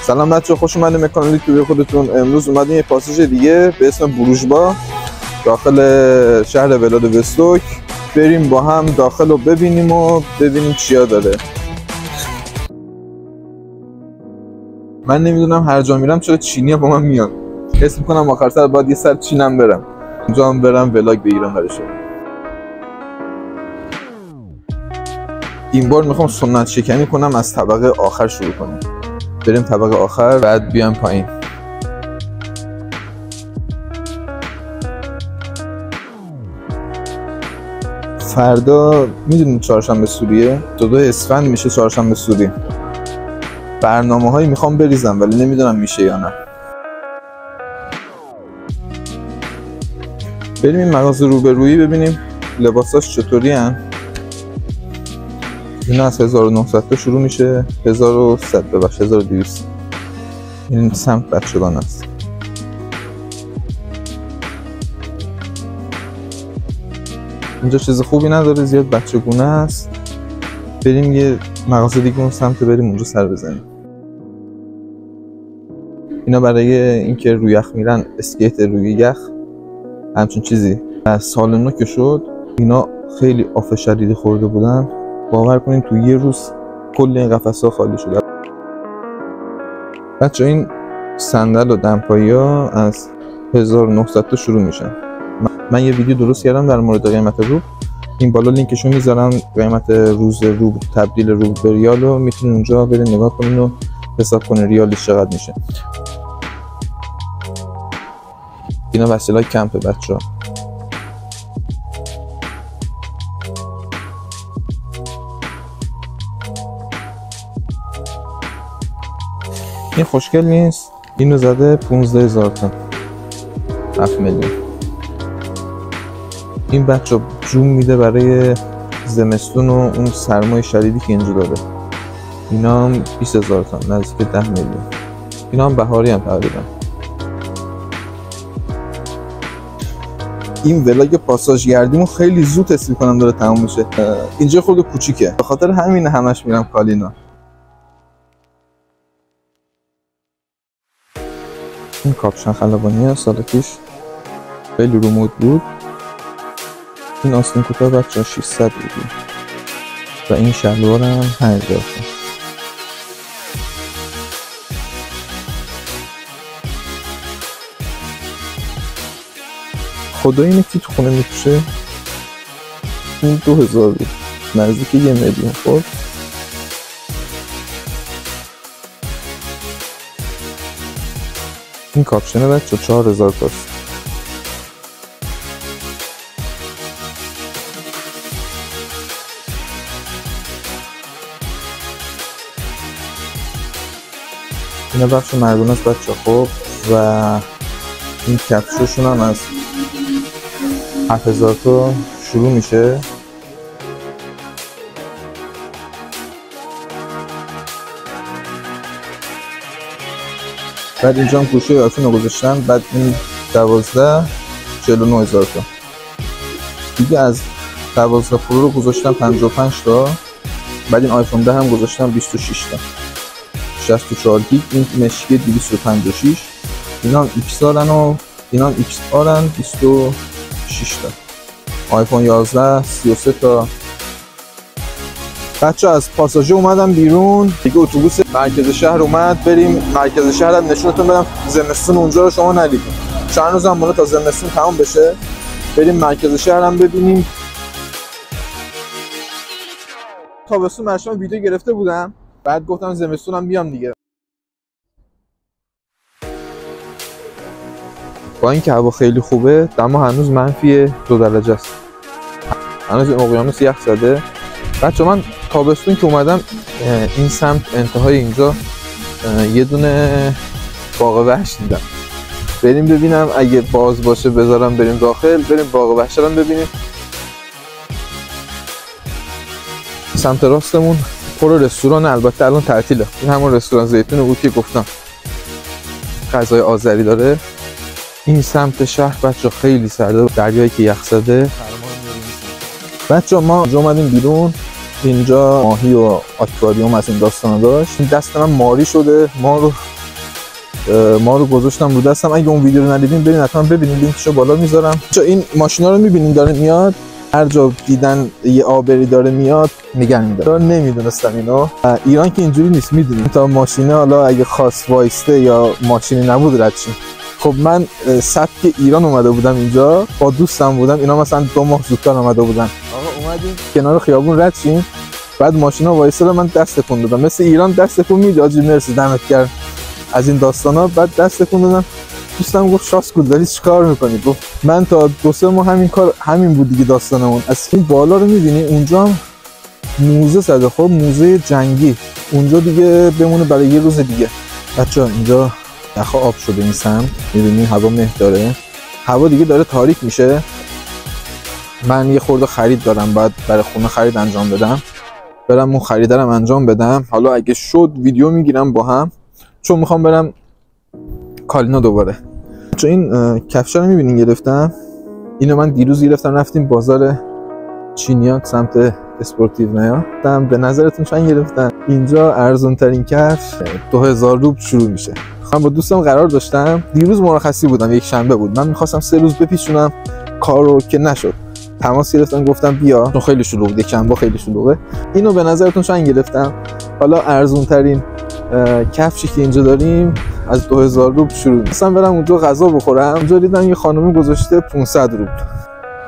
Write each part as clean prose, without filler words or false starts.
سلام بچه، خوش اومدیم به کانال یوتیوب خودتون. امروز اومدیم یه پاساژ دیگه به اسم بروژبا داخل شهر ولادیوستوک بریم با هم داخل رو ببینیم چیا داره. من نمیدونم هر جا میرم چرا چینی ها با من میان. حس میکنم آخر سر باید یه سر چینم برم، اونجا هم برم ولاگ بگیرم برشون. این بار میخوام سنت شکنی کنم، از طبقه آخر شروع کنیم. بریم طبقه آخر بعد بیام پایین. فردا میدونید چهارشنبه سوریه، 2 اسفند میشه چهارشنبه سوری. برنامه هایی میخوام بریزم ولی نمیدونم میشه یا نه. بریم این مغازه روبرویی ببینیم لباساش چطوری هن. این از 1900 تا شروع میشه، 1100 ببخش 1200. این سمت بچگان است. اینجا چیز خوبی نداره، زیاد بچگونه است. بریم یه مغازه دیگه اون سمت بریم اونجا سر بزنیم. اینا برای اینکه روی یخ میرن، اسکیت روی یخ همچین چیزی. از سال نو که شد اینا خیلی آف شدیدی خورده بودن، باور کنین تو یه روز کل این قفس‌ها خالی شده. بچه این صندل و دمپایی ها از 1900 تا شروع میشن. من یه ویدیو درست کردم در مورد قیمت روب، این بالا لینکشو میذارم. قیمت روز روب تبدیل روب به ریال رو میتونین اونجا برین نگاه کنین و حساب کنین ریالش چقدر میشه. اینا وسیله‌های کمپ بچه‌ها. این خوشگل نیست؟ اینو زده 15000 تا، 7 میلیون. این بچه جون میده برای زمستون و اون سرمای شدیدی که اینجا داره. اینا هم 20000 تا، نزدیک 10 میلیون. اینا هم بهاری هم تقریبا. این ولاگ پاساژ گردیمو خیلی زود حس می‌کنم داره تموم میشه. اینجا خود کوچیکه، به خاطر همین همش میرم کالینا. این کاپشن خلبانی سال پیش خیلی رو مود بود. این آستین کوتاه بچه 600 بود و این شلوار هم 5000. خدا اینه که تو خونه میپوشه این 2000 بود، نزدیک 1 میلیون. خب این کاپشنه بچه 4000 تاست. اینا بخش مردونه است بچه. خب و این کفششون هم از 7000 تا شروع میشه. بعد اینجا هم گوشه آیفون رو گذاشتن. بعد این 12 49000 تا دیگه. از 12 پرو رو گذاشتن 55 تا. بعد این آیفون 10 هم گذاشتن 26 تا، 64 گیگ. این مشکی 256. اینا هم ایکس آرن و اینا هم ایکس آرن 26 تا. آیفون 11 33 تا. بچه از پاساژ اومدم بیرون دیگه، اتوبوس مرکز شهر اومد. بریم مرکز شهر هم نشونتون بدم. زمستون اونجا رو شما ندیدید، چند روز هم مونه تا زمستون تمام بشه. بریم مرکز شهر هم ببینیم. تابستون مرشم ویدیو گرفته بودم، بعد گفتم زمستون هم بیام دیگه. با اینکه هوا خیلی خوبه، دما هنوز منفی 2 درجه است. هنوز این اقیانوس یخ زده. بچه من تابستون که اومدم این سمت انتهای اینجا یه دونه باغ وحش دیدم. بریم ببینم اگه باز باشه بذارم بریم داخل. بریم باغ وحش رو ببینیم. سمت راستمون پر رستوران، البته الان تعطیله. این همون رستوران زیتون بود که گفتم غذای آذری داره. این سمت شهر بچه خیلی سرده، دریایی که یخ زده. بچه ما اومدیم بیرون. اینجا ماهی و آکواریوم از این داستانا داشت. این دست من ماری شده، ما رو گذاشتم رو دستم. اگه اون ویدیو رو ندیدین برین حتما ببینید، لینکشو بالا میذارم. چون این ماشینا رو میبینین داره میاد، هر جا دیدن یه آبری داره میاد نگه می‌دارن. نمیدونستم اینو. ایران که اینجوری نیست، میدونین تا ماشینه حالا اگه خواست وایسته یا ماشینی نبود رد شیم. خب من سبک ایران اومده بودم اینجا، با دوستم بودم، اینا مثلا 2 ماه زودتر اومده بودن. آقا اومدیم کنار خیابون رد شیم، بعد ماشینا وایساده، من دست تکون دادم مثل ایران دست تکون میدی آجی مرسی دمت گرم از این داستانا. بعد دست تکون دادم، دوستم گفت شاسکول داری چیکار میکنی؟ گفت من تا 2-3 ماه همین بود دیگه داستانمون. از این بالا رو میبینی اونجا موزه زده، خب موزه جنگی اونجا دیگه بمونه برای یه روز دیگه. بچه‌ها اینجا یخ آب شده این سمت، میبینی هوا مه داره، هوا دیگه داره تاریک میشه. من یه خورده خرید دارم، بعد برای خونه خرید انجام بدم، برم اون خریدارم انجام بدم. حالا اگه شد ویدیو میگیرم با هم، چون میخوام برم کالینا دوباره. چون این کفش رو میبینین گرفتم، اینو من دیروز گرفتم، رفتیم بازار چینیات سمت اسپورتیو نیا. به نظرتون چند گرفتم؟ اینجا ارزون ترین کفش 2000 روبل شروع میشه. من با دوستم قرار داشتم، دیروز مرخصی بودم، یک شنبه بود، من میخواستم 3 روز بپیچونم کارو که نشد. تماس گرفتم گفتم بیا، چون خیلی شلوغه، یک شنبه خیلی شلوغه. اینو به نظرتون چند گرفتم؟ حالا ارزون ترین کفشی که اینجا داریم از 2000 روبل شروع. مثلا برم اونجا غذا بخورم، اونجا دیدم یه خانومی گذاشته 500 روبل،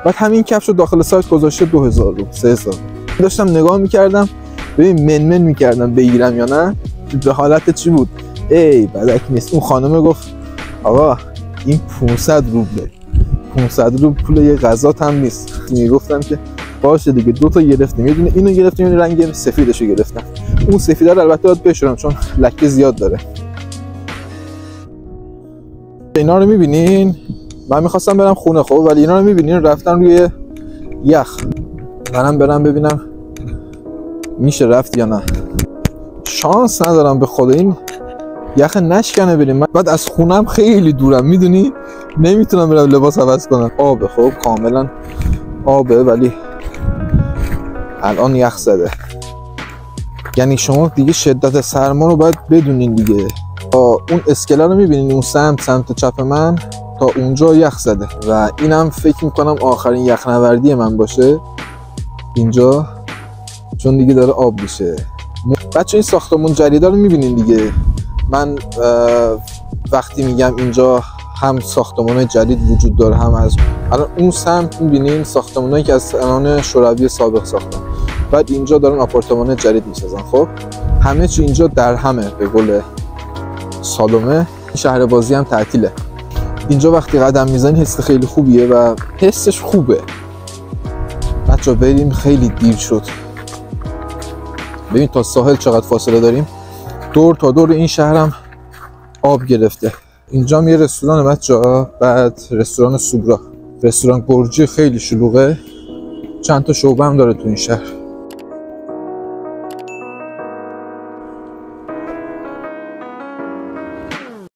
بعد همین کفش رو داخل سایت گذاشته 2000 روبل 3000. داشتم نگاه میکردم ببین من میکردم بگیرم یا نه. به حالت چی بود؟ ای بدک نیست. اون خانومه گفت آقا این 500 روبله، 500 روبل پول یه غذا هم نیست. میگفتم که باشه دیگه، 2 تا گرفتیم، یه دونه اینو گرفتیم، یه رنگ سفیدشو گرفتم. اون سفیده رو البته باید بشورم چون لکه زیاد داره. اینا رو میبینین؟ من میخواستم برم خونه خب، ولی اینا رو میبینین رفتن روی یخ. منم برم ببینم میشه رفت یا نه. شانس ندارم به خدا این یخ نشکنه بریم. من بعد از خونم خیلی دورم، میدونی نمیتونم برم لباس عوض کنم. آبه خب کاملا آبه، ولی الان یخ زده. یعنی شما دیگه شدت سرما رو باید بدونین دیگه. اون اسکله رو میبینین اون سمت چپ من تا اونجا یخ زده و اینم فکر میکنم آخرین یخنوردی من باشه اینجا، چون دیگه داره آب میشه. بچه این ساختمون جدیدا رو میبینین دیگه. من وقتی میگم اینجا هم ساختمان‌های جدید وجود داره، هم از الان اون سمت میبینین ساختمان‌هایی که از زمان شوروی سابق ساختن، بعد اینجا دارن آپارتمان جدید میسازن. خب همه چی اینجا در همه، به قول سالومه شهر بازی هم تعطیله. اینجا وقتی قدم میزنی حس خیلی خوبیه و حسش خوبه. بچه بریم، خیلی دیر شد. ببین تا ساحل چقدر فاصله داریم، دور تا دور این شهرم آب گرفته. اینجا یه رستوران بچه‌ها، بعد رستوران سوبرا، رستوران گرجی خیلی شلوغه، چند تا شعبه هم داره تو این شهر.